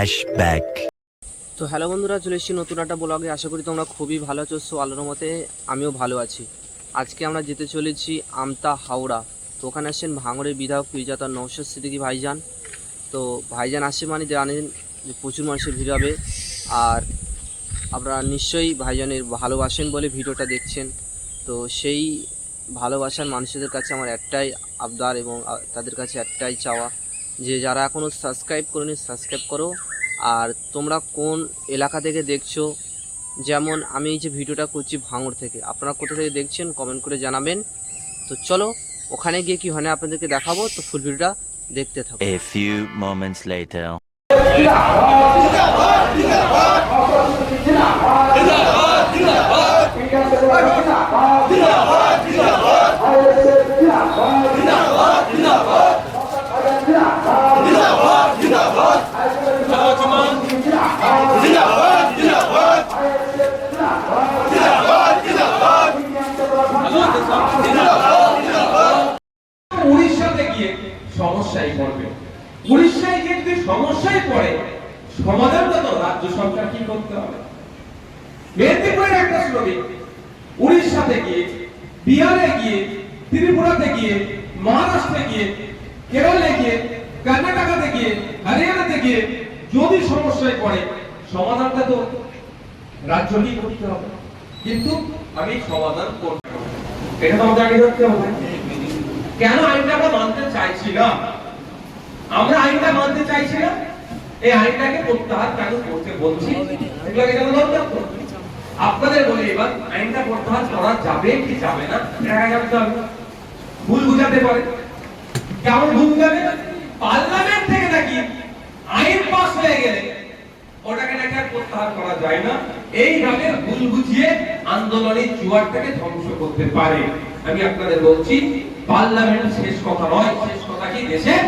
Flashback. তো hello বন্ধুরা, চলে এসেছি নতুন একটা ব্লগে। আশা করি তোমরা খুবই ভালো আছো। আল্লাহর মতে আমিও ভালো আছি। আজকে আমরা যেতে চলেছি আমতা হাওড়া। তো ওখানে আসছেন ভাঙড়ের বিধায়ক পীরজাদা নওশাদ সিদ্দিকী ভাইজান। তো ভাইজান আসছে মানে জানেন যে প্রচুর মানুষের ভিড় হবে। আর আপনারা নিশ্চয়ই ভাইজানের ভালোবাসেন বলে ভিডিওটা দেখছেন। তো সেই ভালোবাসার মানুষদের কাছে আমার একটাই আবদার এবং তাদের কাছে একটাই চাওয়া যে যারা এখনও সাবস্ক্রাইব করেনি সাবস্ক্রাইব করো। আর তোমরা কোন এলাকা থেকে দেখছো, যেমন আমি এই যে ভিডিওটা করছি ভাঙড় থেকে, আপনারা কোথা থেকে দেখছেন কমেন্ট করে জানাবেন। তো চলো ওখানে গিয়ে কি হয় আপনাদেরকে দেখাবো। তো ফুল ভিডিওটা দেখতে থাকো। A few moments later. উড়িষ্যাতে গিয়ে সমস্যায় পড়বে। উড়িষ্যায় গিয়ে যদি সমস্যায় পড়ে, সমাধানটা তো রাজ্য সরকার কি করতে হবে। মেদিনীপুরের একটা শ্রমিক উড়িষ্যাতে গিয়ে, বিহারে গিয়ে, ত্রিপুরাতে গিয়ে, মহারাষ্ট্রে গিয়ে, কেরলে গিয়ে, কর্ণাটকাতে গিয়ে, হরিয়ানাতে গিয়ে যদি সমস্যায় পড়ে, সমাধানটা তো রাজ্যকেই করতে হবে। কিন্তু আমি সমাধান করব, এটা তো আমাদের আগে ধরতে হবে। কেন আইনটা আমরা মানতে চাইছি না? আমরা আইনটা মানতে চাইছি না, এই আইনটাকে প্রত্যাহার কেন করতে বলছি, এগুলোকে কেন দরকার? আপনাদের বলি, এবার আইনটা প্রত্যাহার করা যাবে কি যাবে না এটা জানতে হবে। ভুল বুঝাতে পারে, কেমন ভুল বুঝাবে? পার্লামেন্ট থেকে নাকি আইন পাস হয়ে গেলে ওটাকে নাকি আর প্রত্যাহার করা যায় না, এইভাবে ভুল বুঝিয়ে আন্দোলনের জোয়ারটাকে ধ্বংস করতে পারে। আমি আপনাদের বলছি, পার্লামেন্ট শেষ কথা নয়, শেষ কথা কি দেশের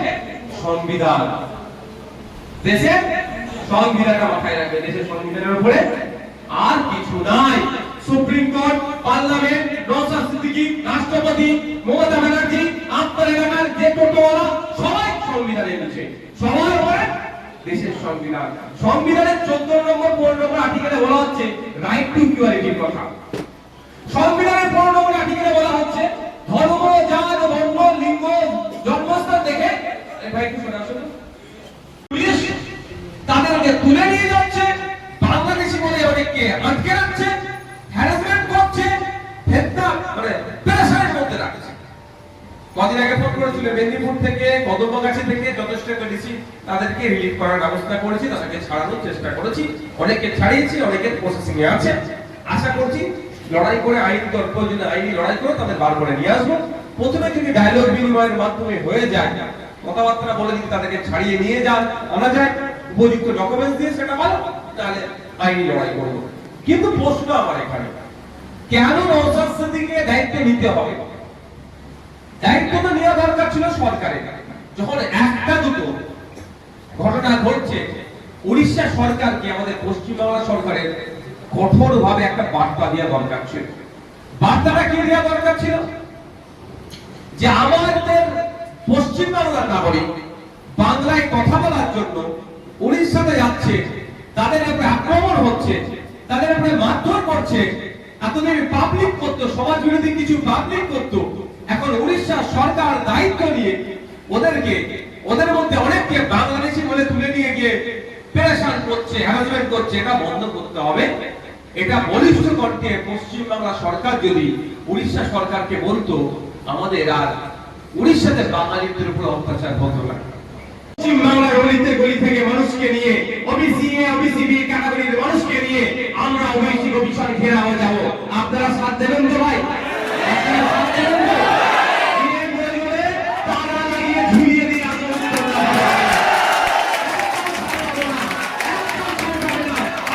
সংবিধান। দেশের সংবিধানটা মাথায় রাখবে, দেশের সংবিধানের উপরে আর কিছু নাই। Supreme court, parliament, Naushad Siddiqui, রাষ্ট্রপতি, মমতা ব্যানার্জি, আপনার এলাকার যে টোটোওয়ালা, সবাই সংবিধানের নিচে, সবার উপরে দেশের সংবিধান। সংবিধানের 14 নম্বর 15 নম্বর আর্টিকেলে বলা হচ্ছে রাইট টু ইকুয়ালিটির কথা। সংবিধানের 15 নম্বর আর্টিকেলে বলা হচ্ছে ধর্ম, জাত, বর্ণ, লিঙ্গ, জন্মস্থান দেখে ভাই একটু শোনা শুনুন, পুলিশ তাদেরকে তুলে নিয়ে যাচ্ছে, বাংলাদেশি বলে অনেককে আটকে রাখছে, হ্যারাসমেন্ট করছে, হেত্তা মানে প্রেসারের মধ্যে রাখছে। কদিন আগে ফোন করেছিল মেদিনীপুর থেকে, কদমগাছি থেকে যথেষ্ট ডিসি তাদেরকে রিলিফ করার ব্যবস্থা করেছি, তাদেরকে ছাড়ানোর চেষ্টা করেছি, অনেককে ছাড়িয়েছি, অনেকের প্রসেসিং এ আছে। আশা করছি লড়াই করে আইন প্রয়োজনে আইনি লড়াই করে তাদের বার করে নিয়ে আসবো। প্রথমে যদি ডায়লগ বিনিময়ের মাধ্যমে হয়ে যায়, কথাবার্তা বলে যদি তাদেরকে ছাড়িয়ে নিয়ে যান আনা যায়, উপযুক্ত ডকুমেন্টস দিয়ে, সেটা ভালো, তাহলে আইনি লড়াই করবো। কিন্তু প্রশ্ন আমার এখানে, কেন নওশাদ সিদ্দিকীকে দায়িত্ব নিতে হবে? দায়িত্ব তো নেওয়া দরকার ছিল সরকারের। যখন একটা দুটো ঘটনা ঘটছে, উড়িষ্যা সরকারকে আমাদের পশ্চিমবাংলা সরকারের কঠোরভাবে একটা বার্তা দেওয়া দরকার ছিল। বার্তাটা কি দেওয়া দরকার ছিল? যে আমাদের পশ্চিমবাংলার নাগরিক বাংলায় কথা বলার জন্য উড়িষ্যাতে যাচ্ছে, তাদের উপরে আক্রমণ হচ্ছে, তাদের উপরে মারধর করছে, এতদিন পাবলিক করতো, সমাজ বিরোধী কিছু পাবলিক করতো, এখন উড়িষ্যা সরকার দায়িত্ব নিয়ে ওদেরকে, ওদের মধ্যে অনেককে বাংলাদেশি বলে তুলে নিয়ে গিয়ে পেরেশান করছে, হ্যারাসমেন্ট করছে, এটা বন্ধ করতে হবে। এটা বলিষ্ঠ কণ্ঠে পশ্চিমবাংলা সরকার যদি উড়িষ্যা সরকারকে বলতো, আমাদের আর উড়িষ্যাতে বাঙালিদের উপর অত্যাচার হতো না। পশ্চিমবাংলার অলিতে গলি থেকে মানুষকে নিয়ে, ওবিসি এ, ওবিসি বি ক্যাটাগরির মানুষকে নিয়ে আমরা ওবিসি কমিশন ঘেরাও যাব। আপনারা সাথ দেবেন তো ভাই? আপনারা সাথ দেবেন তো? তারা লাগিয়ে ঝুলিয়ে দিয়ে আন্দোলন করতে হবে।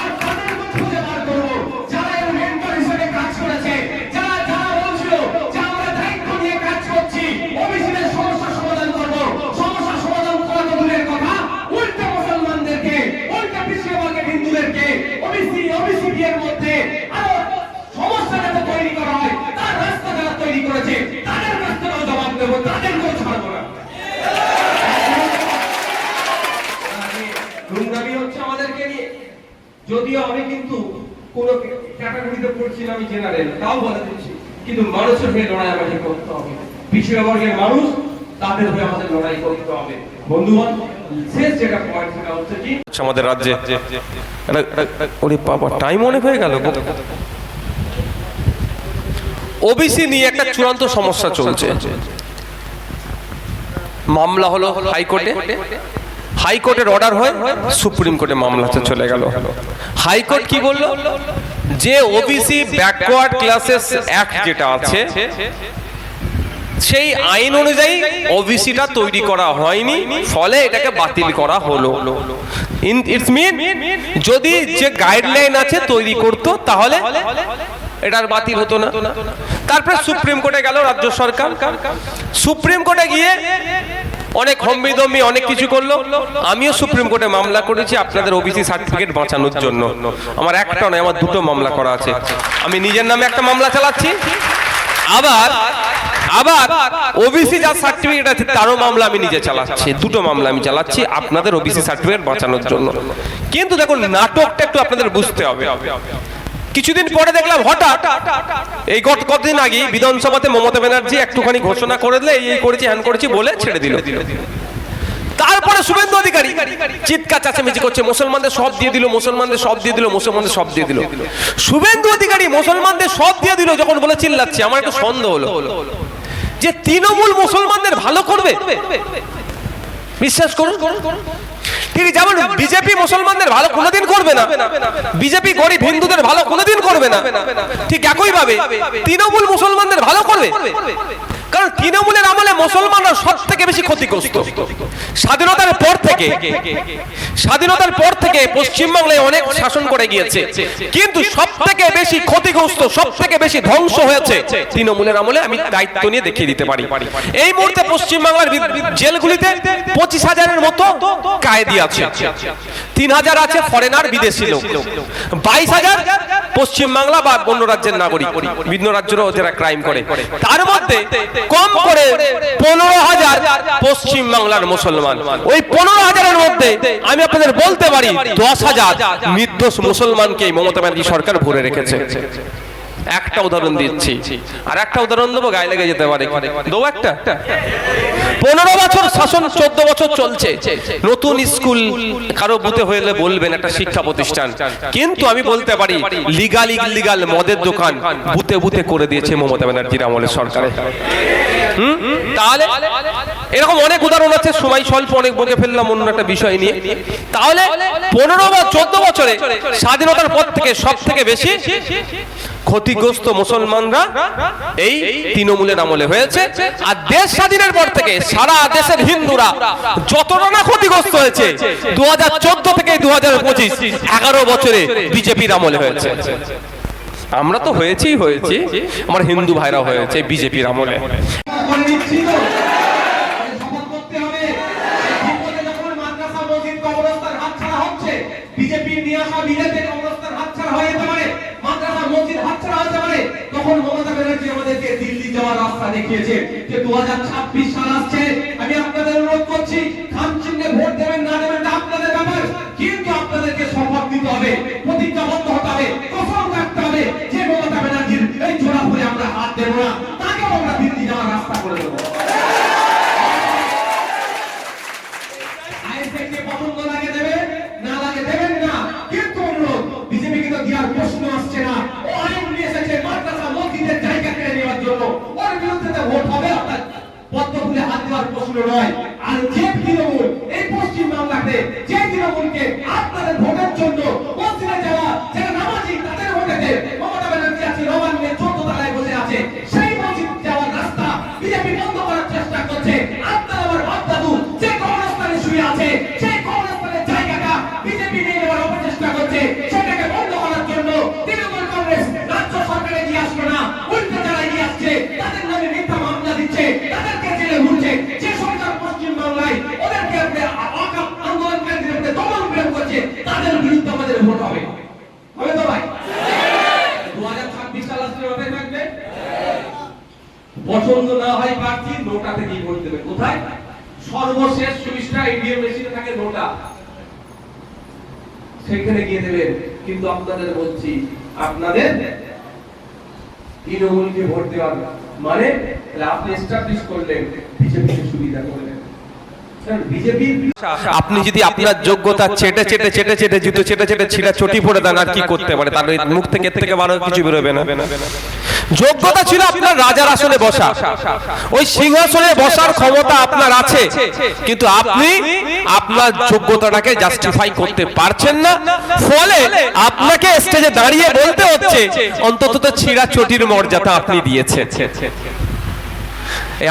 আর তাদের খুঁজে বার করবো যারা এর মেন্টর হিসেবে কাজ করেছে, যারা যারা বলছিল যে আমরা দায়িত্ব নিয়ে কাজ করছি, ওবিসিদের সমস্যা সমাধান করবো। সমস্যা সমাধান করা তো দূরের কথা, উল্টা মুসলমানদেরকে, উল্টা পিছিয়ে বর্গের হিন্দুদেরকে ওবিসি এর মধ্যে আরো সমস্যা যাতে তৈরি করা হয়, তার রাস্তা যারা তৈরি করেছে তাদের রাস্তাটাও জবাব দেবো, তাদেরকেও ছাড়বো না। গুন্ডামি হচ্ছে যদিও আমি কিন্তু কোন ক্যাটাগরিতে পড়ছি না, আমি জেনারেল, তাও বলে দিচ্ছি, কিন্তু মানুষের হয়ে লড়াই আমাদের করতে হবে। পিছিয়ে বর্গের মানুষ, তাদের হয়ে আমাদের লড়াই করতে হবে। বন্ধুগণ, শেষ যেটা পয়েন্ট সেটা হচ্ছে কি আমাদের রাজ্যে ওরে বাবা টাইম অনেক হয়ে গেল। ওবিসি নিয়ে একটা চূড়ান্ত সমস্যা চলছে। মামলা হলো হাইকোর্টে, হাইকোর্টের অর্ডার হয়, সুপ্রিম কোর্টে মামলাতে চলে গেল। হাইকোর্ট কি বলল, যে ওবিসি ব্যাকওয়ার্ড ক্লাসেস অ্যাক্ট যেটা আছে সেই আইন অনুযায়ী ওবিসিটা তৈরি করা হয়নি, ফলে এটাকে বাতিল করা হলো। ইটস মিন যদি যে গাইডলাইন আছে তৈরি করত তাহলে এটার বাতিল হতো না। তারপরে সুপ্রিম কোর্টে গেল রাজ্য সরকার। সুপ্রিম কোর্টে গিয়ে অনেক হম্বিদম্বি অনেক কিছু করলো। আমিও সুপ্রিম কোর্টে মামলা করেছি আপনাদের ওবিসি সার্টিফিকেট বাঁচানোর জন্য। আমার একটা নয়, আমার দুটো মামলা করা আছে। আমি নিজের নামে একটা মামলা চালাচ্ছি, আবার ওবিসি যার সার্টিফিকেট আছে তারও মামলা আমি নিজে চালাচ্ছি। দুটো মামলা আমি চালাচ্ছি আপনাদের ওবিসি সার্টিফিকেট বাঁচানোর জন্য। কিন্তু দেখুন, নাটকটা একটু আপনাদের বুঝতে হবে। কিছুদিন পরে দেখলাম হঠাৎ এই কতদিন আগে বিধানসভাতে মমতা ব্যানার্জি একটুখানি ঘোষণা করে দিলে এই করেছি হ্যান করেছি বলে ছেড়ে দিল। তারপরে শুভেন্দু অধিকারী চিৎকার চেঁচামেচি করছে, মুসলমানদের সব দিয়ে দিল, মুসলমানদের সব দিয়ে দিল, মুসলমানদের সব দিয়ে দিল। শুভেন্দু অধিকারী মুসলমানদের সব দিয়ে দিল যখন বলে চিল্লাচ্ছে, আমার একটু সন্দেহ হলো যে তৃণমূল মুসলমানদের ভালো করবে। বিশ্বাস করুন, ঠিক যেমন বিজেপি মুসলমানদের ভালো কোনোদিন করবে না, বিজেপি গরিব হিন্দুদের ভালো কোনোদিন করবে না, ঠিক একই ভাবে তৃণমূল মুসলমানদের ভালো করবে। কারণ তৃণমূলের আমলে মুসলমানরা সব থেকে বেশি ক্ষতিগ্রস্ত। স্বাধীনতার পর থেকে পশ্চিমবাংলায় অনেক শাসন করে গিয়েছে, কিন্তু সব থেকে বেশি ক্ষতিগ্রস্ত, সব থেকে বেশি ধ্বংস হয়েছে তৃণমূলের আমলে। আমি দায়িত্ব নিয়ে দেখিয়ে দিতে পারি। এই মুহূর্তে পশ্চিমবাংলার জেলগুলিতে 25,000-এর মতো কয়েদি আছে, 3,000 আছে ফরেনার বিদেশি লোক, 22,000 পশ্চিমবাংলা বা অন্য রাজ্যের নাগরিক, ভিন্ন রাজ্যেরও যারা ক্রাইম করে। তার মধ্যে কম করে 15,000 পশ্চিম বাংলার মুসলমান। ওই 15,000-এর মধ্যে আমি আপনাদের বলতে পারি 10,000 নির্দোষ মুসলমানকে মমতা ব্যানার্জি সরকার ভরে রেখেছে। একটা উদাহরণ দিচ্ছি, আর একটা উদাহরণ দেবো, গায়ে লেগে যেতে পারে। দেবো একটা। 15 বছর শাসন, 14 বছর চলছে, নতুন স্কুল কারো বুথে হলে বলবেন একটা শিক্ষা প্রতিষ্ঠান, কিন্তু আমি বলতে পারি লিগাল মদের দোকান বুথে বুথে করে দিয়েছে মমতা ব্যানার্জির আমলের সরকারে। তাহলে এরকম অনেক উদাহরণ আছে, সময় স্বল্প, অনেক বকে ফেললাম অন্য একটা বিষয় নিয়ে। তাহলে 15 বা 14 বছরে স্বাধীনতার পর থেকে সব থেকে বেশি ক্ষতিগ্রস্ত মুসলমানরা এই তৃণমূলের আমলে হয়েছে। আর দেশ স্বাধীনের পর থেকে সারা দেশের হিন্দুরা যতটা না ক্ষতিগ্রস্ত হয়েছে 2014 থেকে 2025 11 বছরে বিজেপির আমলে হয়েছে। আমরা তো হয়েছি, আমার হিন্দু ভাইরা হয়েছে বিজেপির আমলে। তখন মমতা ব্যানার্জি আমাদেরকে দিল্লি যাওয়ার রাস্তা দেখিয়েছে যে 2026 সাল আসছে। আমি আপনাদের অনুরোধ করছি, খামচিহ্নে ভোট দেবেন না দেবেন আপনাদের ব্যাপার, কিন্তু আপনাদেরকে শপথ নিতে হবে, প্রতিজ্ঞাবদ্ধ হতে হবে, কসম কাটতে হবে যে মমতা ব্যানার্জির এই জোড়া পরে আমরা হাত দেব না, তাকেও আমরা দিল্লি যাওয়ার রাস্তা করে দেবো। আইএসএফকে পছন্দ লাগে দেবে, না লাগে দেবেন না, কিন্তু অনুরোধ, বিজেপি কিন্তু দেওয়ার প্রশ্ন আসছে না। ও আইন নিয়ে এসেছে মাদ্রাসা মসজিদের জায়গা কেড়ে নেওয়ার জন্য, ওর বিরুদ্ধে ভোট হবে, অর্থাৎ পদ্ম ফুলে হাত দেওয়ার প্রশ্ন নয়। আর যে তৃণমূল এই পশ্চিম বাংলাতে, যে তৃণমূলকে আপনাদের ভোটের জন্য মসজিদে যাওয়া যারা নামাজি তাদের ভোটেতে মমতা ব্যানার্জি আছে নবান্নে 14 তলায় বসে আছে, সেই মসজিদ যাওয়ার রাস্তা বিজেপি বন্ধ করার চেষ্টা করছে। আপনার আমার বাপ দাদু যে কবরস্থানে শুয়ে আছে, সেই কবরস্থানের জায়গাটা বিজেপি নিয়ে নেওয়ার অপচেষ্টা করছে, সেটাকে বন্ধ করার জন্য তৃণমূল কংগ্রেস রাজ্য সরকারে নিয়ে আসলো না, উল্টো যারা এগিয়ে আসছে তাদের নামে মিথ্যা মামলা দিচ্ছে, তাদেরকে জেলে ভুলছে। যে সরকার পশ্চিম বাংলায় ওদেরকে আন্দোলনকারীদের উপরে দমন প্রয়োগ করছে, তাদের বিরুদ্ধে আমাদের ভোট হবে। হবে তো ভাই? 2026 সাল আসলে হবে থাকবে। পছন্দ না হয় প্রার্থী, নোটা থেকেই ভোট দেবে। কোথায়? সর্বশেষ সুইচটা ইভিএম মেশিনে থাকে নোটা, সেখানে গিয়ে দেবেন। কিন্তু আপনাদের বলছি আপনাদের তৃণমূলকে ভোট দেওয়ার মানে আপনি এস্টাবলিশ করলেন, বিজেপিকে সুবিধা করলেন। আপনি যদি আপনার যোগ্যতা চেটে চেটে চেটে চেটে জুতো চেটে চেটে ছিঁড়া চটি পড়ে দেন আর কি করতে পারে, তার মুখ থেকে এর থেকে ভালো কিছু বেরোবে না। যোগ্যতা ছিল আপনার রাজার আসনে বসা, ওই সিংহাসনে বসার ক্ষমতা আপনার আছে, কিন্তু আপনি আপনার যোগ্যতাটাকে জাস্টিফাই করতে পারছেন না, ফলে আপনাকে স্টেজে দাঁড়িয়ে বলতে হচ্ছে অন্তত তো ছিঁড়া চটির মর্যাদা আপনি দিয়েছেন।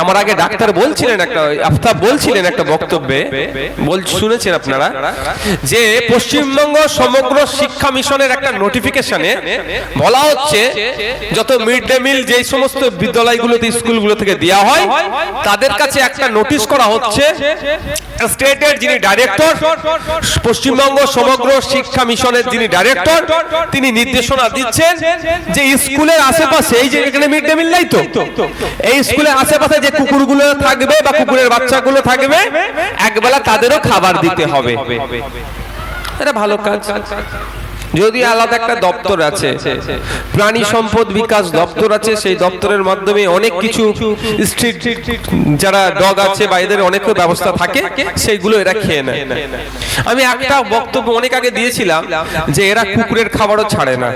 আমার আগে ডাক্তার বলছিলেন, একটা আফতাব বলছিলেন একটা বক্তব্যে, শুনেছেন আপনারা, যে পশ্চিমবঙ্গ সমগ্র শিক্ষা মিশনের একটা নোটিফিকেশনে বলা হচ্ছে যত মিড ডে মিল যে সমস্ত বিদ্যালয়গুলোতে স্কুলগুলো থেকে দেওয়া হয় তাদের কাছে একটা নোটিশ করা হচ্ছে, স্টেটের যিনি ডাইরেক্টর, পশ্চিমবঙ্গ সমগ্র শিক্ষা মিশনের যিনি ডাইরেক্টর, তিনি নির্দেশনা দিচ্ছেন যে স্কুলের আশেপাশে, এই যে এখানে মিড ডে মিল নাই তো, এই স্কুলের আশেপাশে যে কুকুরগুলো থাকবে বা কুকুরের বাচ্চাগুলো থাকবে একবেলা তাদেরও খাবার দিতে হবে। এটা ভালো কাজ। যদি আলাদা একটা দপ্তর আছে, প্রাণী সম্পদ বিকাশ দপ্তর আছে, সেই দপ্তরের মাধ্যমে অনেক কিছু স্ট্রিট যারা ডগ আছে বা এদের অনেক ব্যবস্থা থাকে, সেইগুলো এরা খেয়ে নেয়। আমি একটা বক্তব্য অনেক আগে দিয়েছিলাম যে এরা কুকুরের খাবারও ছাড়ে না।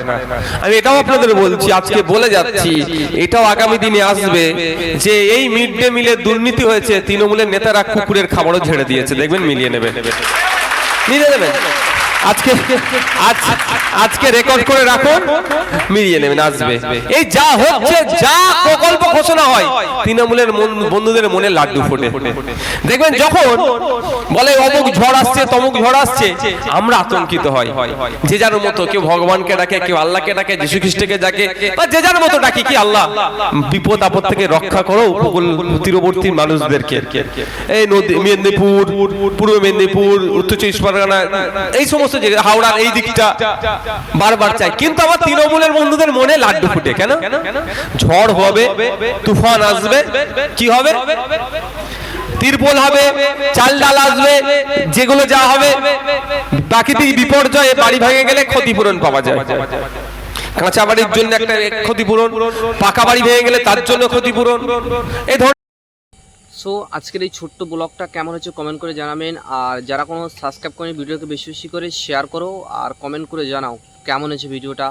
আমি এটাও আপনাদের বলছি, আজকে বলে যাচ্ছি, এটাও আগামী দিনে আসবে যে এই মিড ডে মিলে দুর্নীতি হয়েছে, তৃণমূলের নেতারা কুকুরের খাবারও ঝেড়ে দিয়েছে, দেখবেন মিলিয়ে নেবেন, মিলিয়ে নেবেন। আজকে রেকর্ড করে রাখুন, মিলিয়ে নেবেন, আসবে। এই যা হচ্ছে, যা প্রকল্প ঘোষণা হয়, তৃণমূলের বন্ধুদের মনে লাড্ডু ফোটে। দেখবেন যখন বলে অমুক ঝড় আসছে তমুক ঝড় আসছে, আমরা আতঙ্কিত হয়, যে যার মতো, কেউ ভগবানকে ডাকে, কেউ আল্লাহকে ডাকে, যীশু খ্রিস্টকে ডাকে, বা যে যার মতো ডাকি, কি আল্লাহ বিপদ আপদ থেকে রক্ষা করো উপকূল তীরবর্তী মানুষদেরকে। এই নদী, মেদিনীপুর, পূর্ব মেদিনীপুর, উত্তর চব্বিশ পরগনা, এই সমস্ত হাওড়ার এই দিকটা বারবার চাই, কিন্তু আমার তৃণমূলের বন্ধুদের মনে লাড্ডু ফুটে। কেন? ঝড় হবে, তুফান আসবে, কি হবে? তিরপল হবে, চাল ডাল আসবে, যেগুলো যা হবে প্রাকৃতিক বিপর্যয়ে বাড়ি ভেঙে গেলে ক্ষতিপূরণ পাওয়া যায়। কাঁচা বাড়ির জন্য একটা ক্ষতিপূরণ, পাকা বাড়ি ভেঙে গেলে তার জন্য ক্ষতিপূরণ। এই সো আজকের এই ছোট্ট ব্লগটা কেমন হচ্ছে কমেন্ট করে জানাবেন, আর যারা কোনো সাবস্ক্রাইব করেন ভিডিওকে বেশি বেশি করে শেয়ার করো আর কমেন্ট করে জানাও কেমন হয়েছে ভিডিওটা।